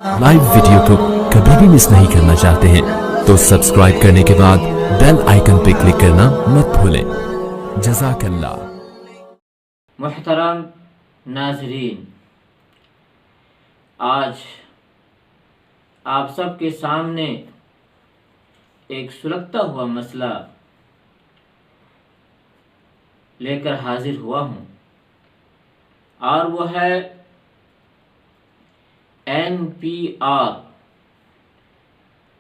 Live video کو کبھی بھی مس نہیں کرنا چاہتے ہیں تو سبسکرائب کرنے کے بعد بیل آئیکن پہ کلک کرنا مت بھولیں۔ جزاک اللہ۔ محترم ناظرین، آج آپ سب کے سامنے ایک سلگتا ہوا مسئلہ لے کر حاضر ہوا ہوں، اور وہ ہے NPR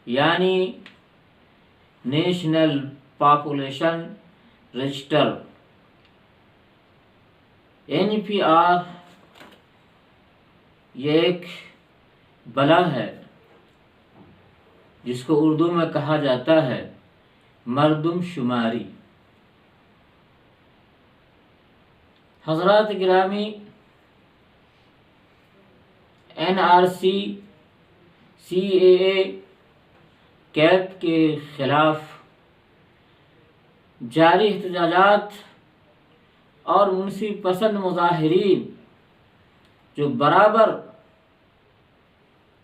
یعنی نیشنل پاپولیشن رجسٹر۔ NPR یہ ایک بلا ہے جس کو اردو میں کہا جاتا ہے مردم شماری۔ حضرات گرامی، NRC CAA کیپ کے خلاف جاری احتجاجات اور منصف پسند مظاہرین جو برابر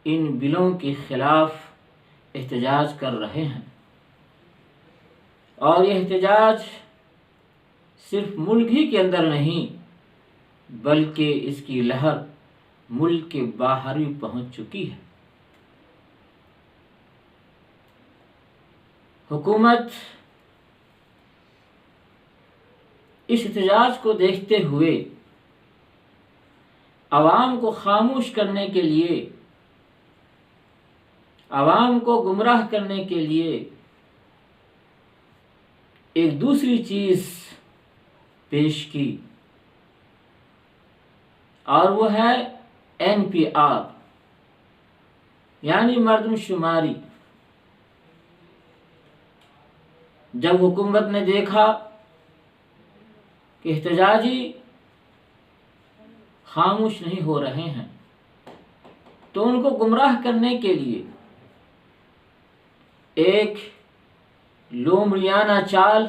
ان بلوں کے خلاف احتجاج کر رہے ہیں، اور یہ احتجاج صرف ملک ہی کے اندر نہیں بلکہ اس کی لہر ملک کے باہر بھی پہنچ چکی ہے۔ حکومت اس احتجاج کو دیکھتے ہوئے عوام کو خاموش کرنے کے لیے، عوام کو گمراہ کرنے کے لیے ایک دوسری چیز پیش کی، اور وہ ہے NPR یعنی مردم شماری۔ جب حکومت نے دیکھا کہ احتجاجی خاموش نہیں ہو رہے ہیں تو ان کو گمراہ کرنے کے لیے ایک لومڑیانہ چال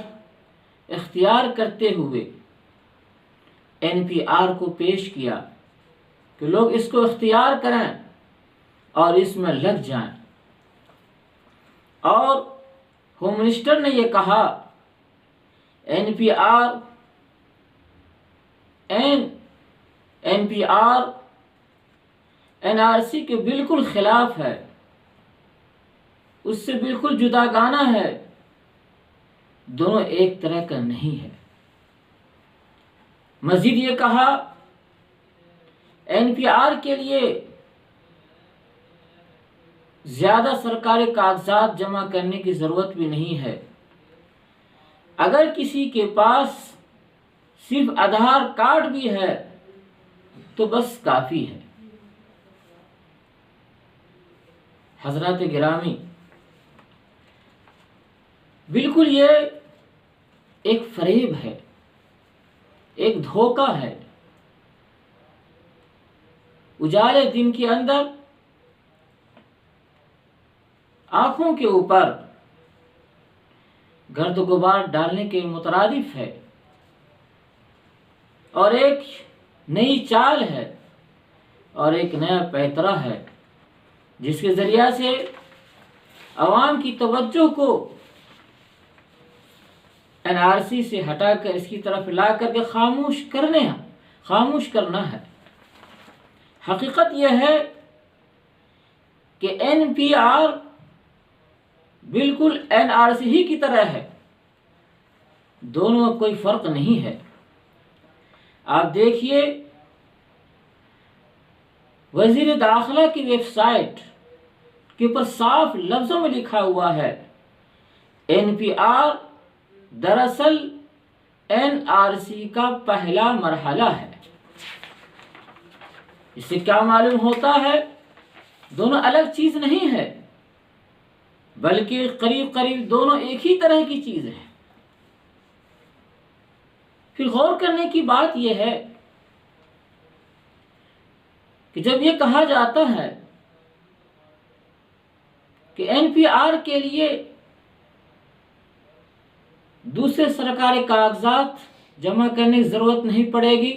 اختیار کرتے ہوئے NPR کو پیش کیا کہ لوگ اس کو اختیار کریں اور اس میں لگ جائیں، اور ہوم منسٹر نے یہ کہا NPR NRC کے بالکل خلاف ہے، اس سے بالکل جداگانہ ہے، دونوں ایک طرح کا نہیں ہے۔ مزید یہ کہا NPR کے لیے زیادہ سرکاری کاغذات جمع کرنے کی ضرورت بھی نہیں ہے، اگر کسی کے پاس صرف آدھار کارڈ بھی ہے تو بس کافی ہے۔ حضرات گرامی، بالکل یہ ایک فریب ہے، ایک دھوکہ ہے۔ اجالے دن کے اندر آنکھوں کے اوپر گرد و غبار ڈالنے کے مترادف ہے، اور ایک نئی چال ہے اور ایک نیا پیترا ہے جس کے ذریعہ سے عوام کی توجہ کو NRC سے ہٹا کر اس کی طرف لا کر کے خاموش کرنا ہے۔ حقیقت یہ ہے کہ NPR بالکل NRC ہی کی طرح ہے، دونوں میں کوئی فرق نہیں ہے۔ آپ دیکھیے، وزیر داخلہ کی ویب سائٹ کے اوپر صاف لفظوں میں لکھا ہوا ہے NPR دراصل NRC کا پہلا مرحلہ ہے۔ اس سے کیا معلوم ہوتا ہے؟ دونوں الگ چیز نہیں ہے بلکہ قریب قریب دونوں ایک ہی طرح کی چیز ہے۔ پھر غور کرنے کی بات یہ ہے کہ جب یہ کہا جاتا ہے کہ NPR کے لیے دوسرے سرکاری کاغذات جمع کرنے کی ضرورت نہیں پڑے گی،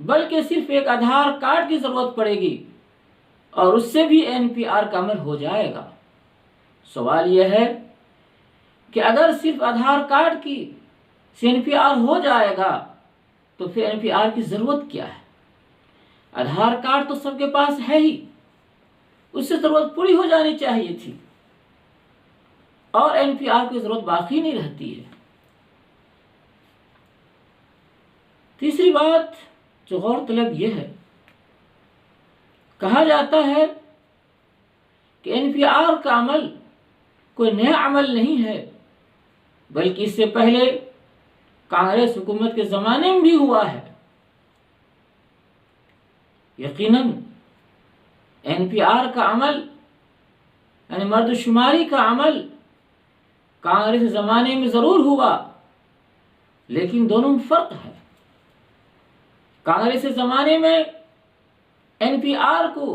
بلکہ صرف ایک آدھار کارڈ کی ضرورت پڑے گی اور اس سے بھی NPR کا عمل ہو جائے گا۔ سوال یہ ہے کہ اگر صرف آدھار کارڈ کی سے NPR ہو جائے گا تو پھر NPR کی ضرورت کیا ہے؟ آدھار کارڈ تو سب کے پاس ہے ہی، اس سے ضرورت پوری ہو جانی چاہیے تھی اور NPR کی ضرورت باقی نہیں رہتی ہے۔ تیسری بات جو غور طلب یہ ہے، کہا جاتا ہے کہ NPR کا عمل کوئی نیا عمل نہیں ہے، بلکہ اس سے پہلے کانگریس حکومت کے زمانے میں بھی ہوا ہے۔ یقیناً NPR کا عمل یعنی مرد شماری کا عمل کانگریس زمانے میں ضرور ہوا، لیکن دونوں میں فرق ہے۔ کانگریس زمانے میں NPR کو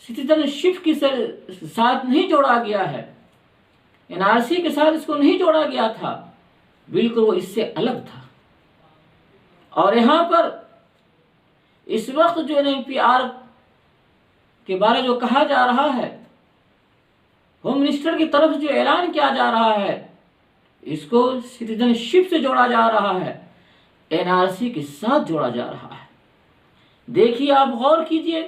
سٹیزن شپ کے ساتھ نہیں جوڑا گیا ہے، NRC کے ساتھ اس کو نہیں جوڑا گیا تھا، بالکل وہ اس سے الگ تھا۔ اور یہاں پر اس وقت جو NPR کے بارے جو کہا جا رہا ہے، ہوم منسٹر کی طرف جو اعلان کیا جا رہا ہے، اس کو سٹیزن شپ سے جوڑا جا رہا ہے، NRC کے ساتھ جوڑا جا رہا ہے۔ دیکھیے، آپ غور کیجئے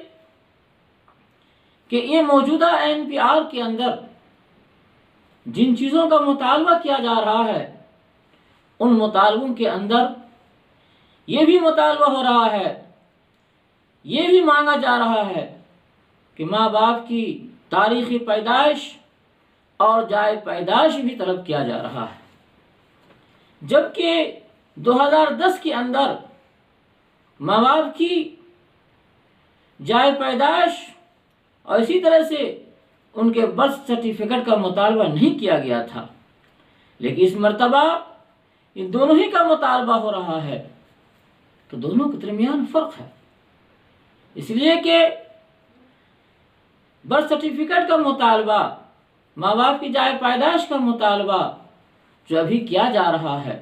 کہ یہ موجودہ NPR کے اندر جن چیزوں کا مطالبہ کیا جا رہا ہے، ان مطالبوں کے اندر یہ بھی مطالبہ ہو رہا ہے، یہ بھی مانگا جا رہا ہے کہ ماں باپ کی تاریخی پیدائش اور جائے پیدائش بھی طلب کیا جا رہا ہے، جبکہ 2010 کے اندر ماں باپ کی جائے پیدائش اور اسی طرح سے ان کے برتھ سرٹیفکیٹ کا مطالبہ نہیں کیا گیا تھا، لیکن اس مرتبہ ان دونوں ہی کا مطالبہ ہو رہا ہے، تو دونوں کے درمیان فرق ہے۔ اس لیے کہ برتھ سرٹیفکیٹ کا مطالبہ، ماں باپ کی جائے پیدائش کا مطالبہ جو ابھی کیا جا رہا ہے،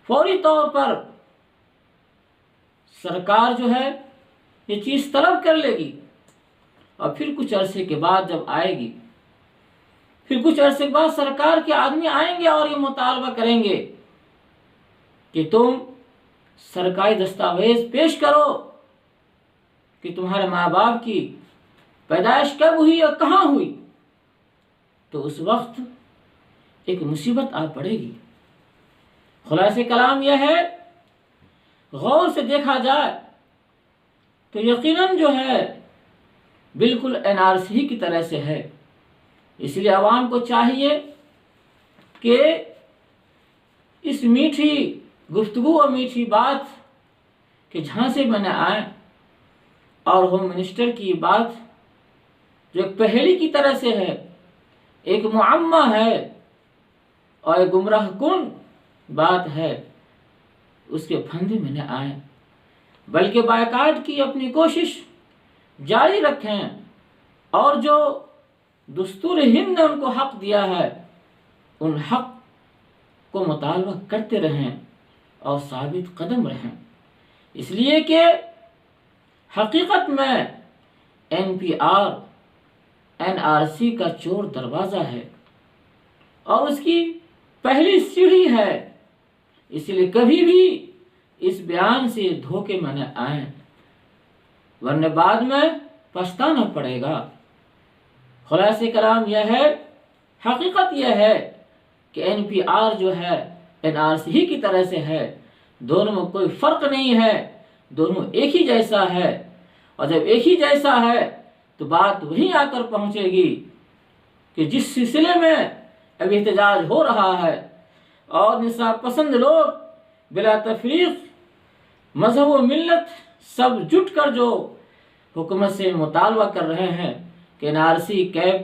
فوری طور پر سرکار جو ہے یہ چیز طلب کر لے گی، اور پھر کچھ عرصے کے بعد جب آئے گی، پھر کچھ عرصے کے بعد سرکار کے آدمی آئیں گے اور یہ مطالبہ کریں گے کہ تم سرکاری دستاویز پیش کرو کہ تمہارے ماں باپ کی پیدائش کب ہوئی اور کہاں ہوئی، تو اس وقت ایک مصیبت آ پڑے گی۔ خلاصہ کلام یہ ہے، غور سے دیکھا جائے تو یقیناً جو ہے بالکل NRC کی طرح سے ہے۔ اس لیے عوام کو چاہیے کہ اس میٹھی گفتگو اور میٹھی بات کے جھانسے میں نہ آئیں، اور ہوم منسٹر کی بات جو ایک پہیلی کی طرح سے ہے، ایک معمہ ہے اور ایک گمراہ کن بات ہے، اس کے پھندے میں نہ آئیں، بلکہ بائیکاٹ کی اپنی کوشش جاری رکھیں، اور جو دستور ہند نے ان کو حق دیا ہے، ان حق کو مطالبہ کرتے رہیں اور ثابت قدم رہیں۔ اس لیے کہ حقیقت میں NPR NRC کا چور دروازہ ہے اور اس کی پہلی سیڑھی ہے، اس لیے کبھی بھی اس بیان سے دھوکے میں نہ آئیں، ورنہ بعد میں پچھتانا پڑے گا۔ خلاصہ کلام یہ ہے، حقیقت یہ ہے کہ NPR جو ہے NRC ہی کی طرح سے ہے، دونوں میں کوئی فرق نہیں ہے، دونوں ایک ہی جیسا ہے، اور جب ایک ہی جیسا ہے تو بات وہیں آ کر پہنچے گی کہ جس سلسلے میں اب احتجاج ہو رہا ہے اور انصاف پسند لوگ بلا تفریق مذہب و ملت سب جٹ کر جو حکومت سے مطالبہ کر رہے ہیں کہ NRC کیب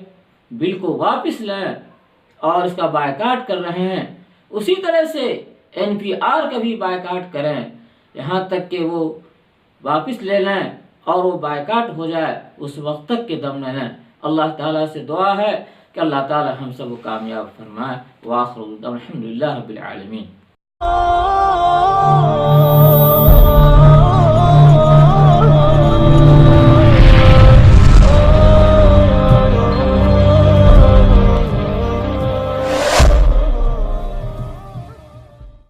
بل کو واپس لیں اور اس کا بائیکاٹ کر رہے ہیں، اسی طرح سے NPR کا بھی بائیکاٹ کریں، یہاں تک کہ وہ واپس لے لیں اور وہ بائیکاٹ ہو جائے، اس وقت تک کے دم نہ لیں۔ اللہ تعالیٰ سے دعا ہے کہ اللہ تعالیٰ ہم سب کو کامیاب فرمائے۔ وآخر الحمدللہ رب العالمین۔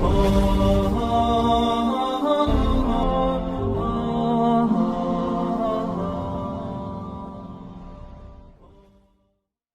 Oh